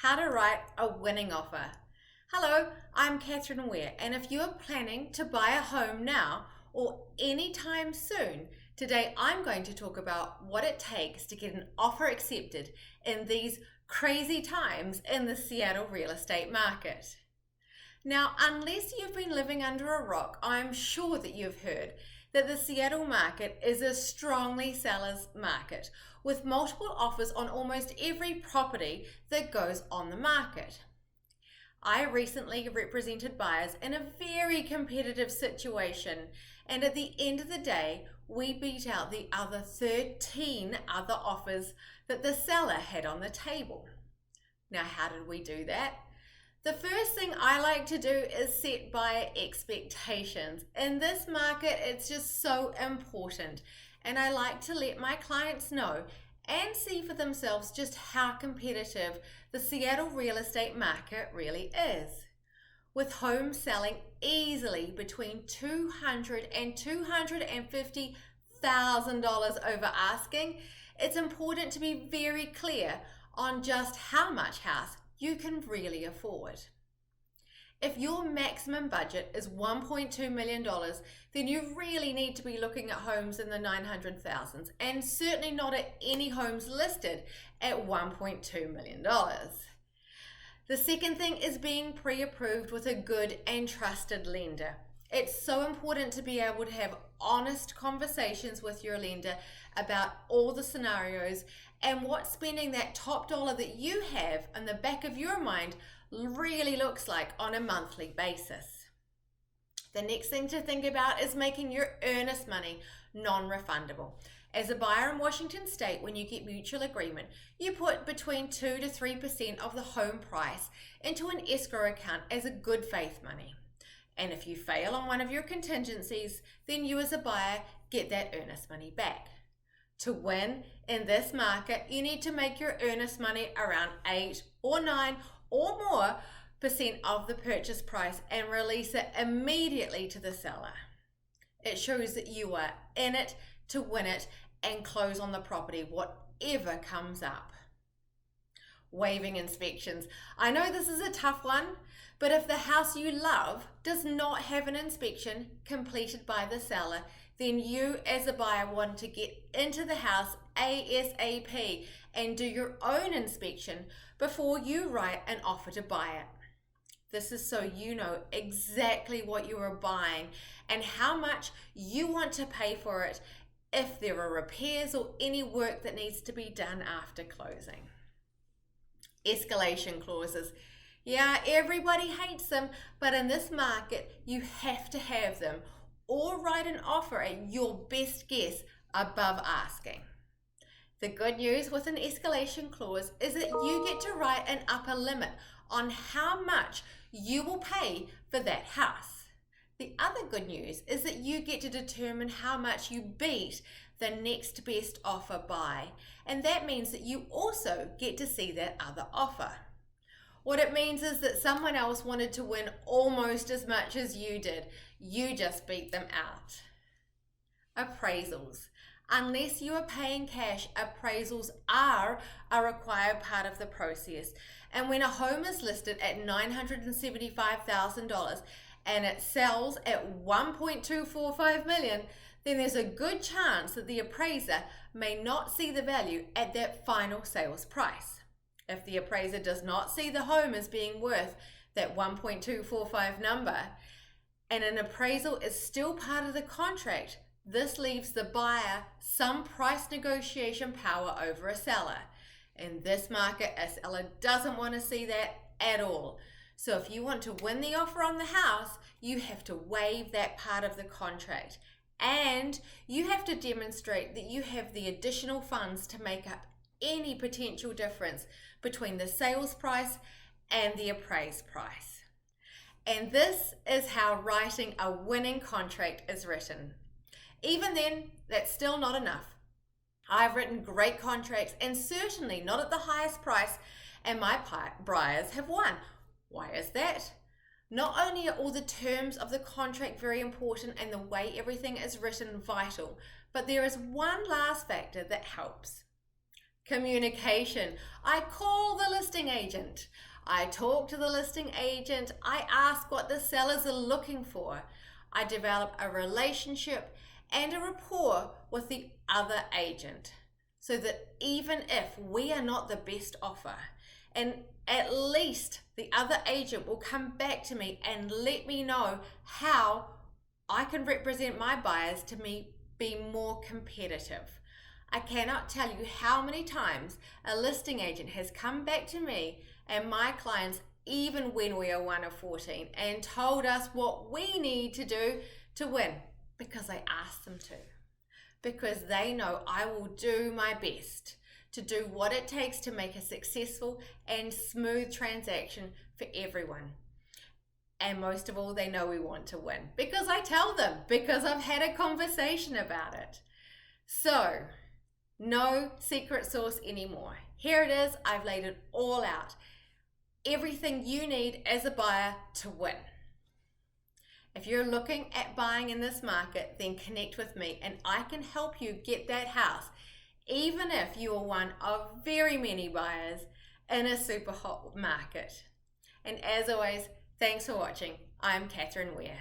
How to write a winning offer. Hello, I'm Catherine Weir, and if you're planning to buy a home now or anytime soon, today I'm going to talk about what it takes to get an offer accepted in these crazy times in the Seattle real estate market. Now, unless you've been living under a rock, I'm sure that you've heard that the Seattle market is a strongly seller's market with multiple offers on almost every property that goes on the market. I recently represented buyers in a very competitive situation, and at the end of the day, we beat out the other 13 other offers that the seller had on the table. Now, how did we do that? The first thing I like to do is set buyer expectations. In this market, it's just so important, and I like to let my clients know and see for themselves just how competitive the Seattle real estate market really is. With homes selling easily between $200,000 and $250,000 over asking, it's important to be very clear on just how much house you can really afford. If your maximum budget is $1.2 million, then you really need to be looking at homes in the 900,000s and certainly not at any homes listed at $1.2 million. The second thing is being pre-approved with a good and trusted lender. It's so important to be able to have honest conversations with your lender about all the scenarios and what spending that top dollar that you have in the back of your mind really looks like on a monthly basis. The next thing to think about is making your earnest money non-refundable. As a buyer in Washington State, when you get mutual agreement, you put between 2 to 3% of the home price into an escrow account as a good faith money. And if you fail on one of your contingencies, then you as a buyer get that earnest money back. To win in this market, you need to make your earnest money around 8 or 9 or more % of the purchase price and release it immediately to the seller. It shows that you are in it to win it and close on the property, whatever comes up. Waiving inspections. I know this is a tough one, but if the house you love does not have an inspection completed by the seller, then you as a buyer want to get into the house ASAP and do your own inspection before you write an offer to buy it. This is so you know exactly what you are buying and how much you want to pay for it if there are repairs or any work that needs to be done after closing. Escalation clauses. Yeah, everybody hates them, but in this market, you have to have them or write an offer at your best guess above asking. The good news with an escalation clause is that you get to write an upper limit on how much you will pay for that house. The other good news is that you get to determine how much you beat the next best offer by, and that means that you also get to see that other offer. What it means is that someone else wanted to win almost as much as you did. You just beat them out. Appraisals. Unless you are paying cash, appraisals are a required part of the process. And when a home is listed at $975,000 and it sells at $1.245 million, then there's a good chance that the appraiser may not see the value at that final sales price. If the appraiser does not see the home as being worth that 1.245 number, and an appraisal is still part of the contract, this leaves the buyer some price negotiation power over a seller. In this market, a seller doesn't want to see that at all. So if you want to win the offer on the house, you have to waive that part of the contract. And you have to demonstrate that you have the additional funds to make up any potential difference between the sales price and the appraised price. And this is how writing a winning contract is written. Even then, that's still not enough. I've written great contracts and certainly not at the highest price, and my buyers have won. Why is that? Not only are all the terms of the contract very important and the way everything is written vital, but there is one last factor that helps. Communication. I call the listing agent. I talk to the listing agent. I ask what the sellers are looking for. I develop a relationship and a rapport with the other agent so that even if we are not the best offer, and at least the other agent will come back to me and let me know how I can represent my buyers to be more competitive. I cannot tell you how many times a listing agent has come back to me and my clients, even when we are 1 of 14, and told us what we need to do to win, because I asked them to. Because they know I will do my best to do what it takes to make a successful and smooth transaction for everyone. And most of all, they know we want to win because I tell them, because I've had a conversation about it. So, no secret sauce anymore. Here it is. I've laid it all out. Everything you need as a buyer to win. If you're looking at buying in this market, then connect with me and I can help you get that house, even if you are one of very many buyers in a super hot market. And as always, thanks for watching. I'm Catherine Weir.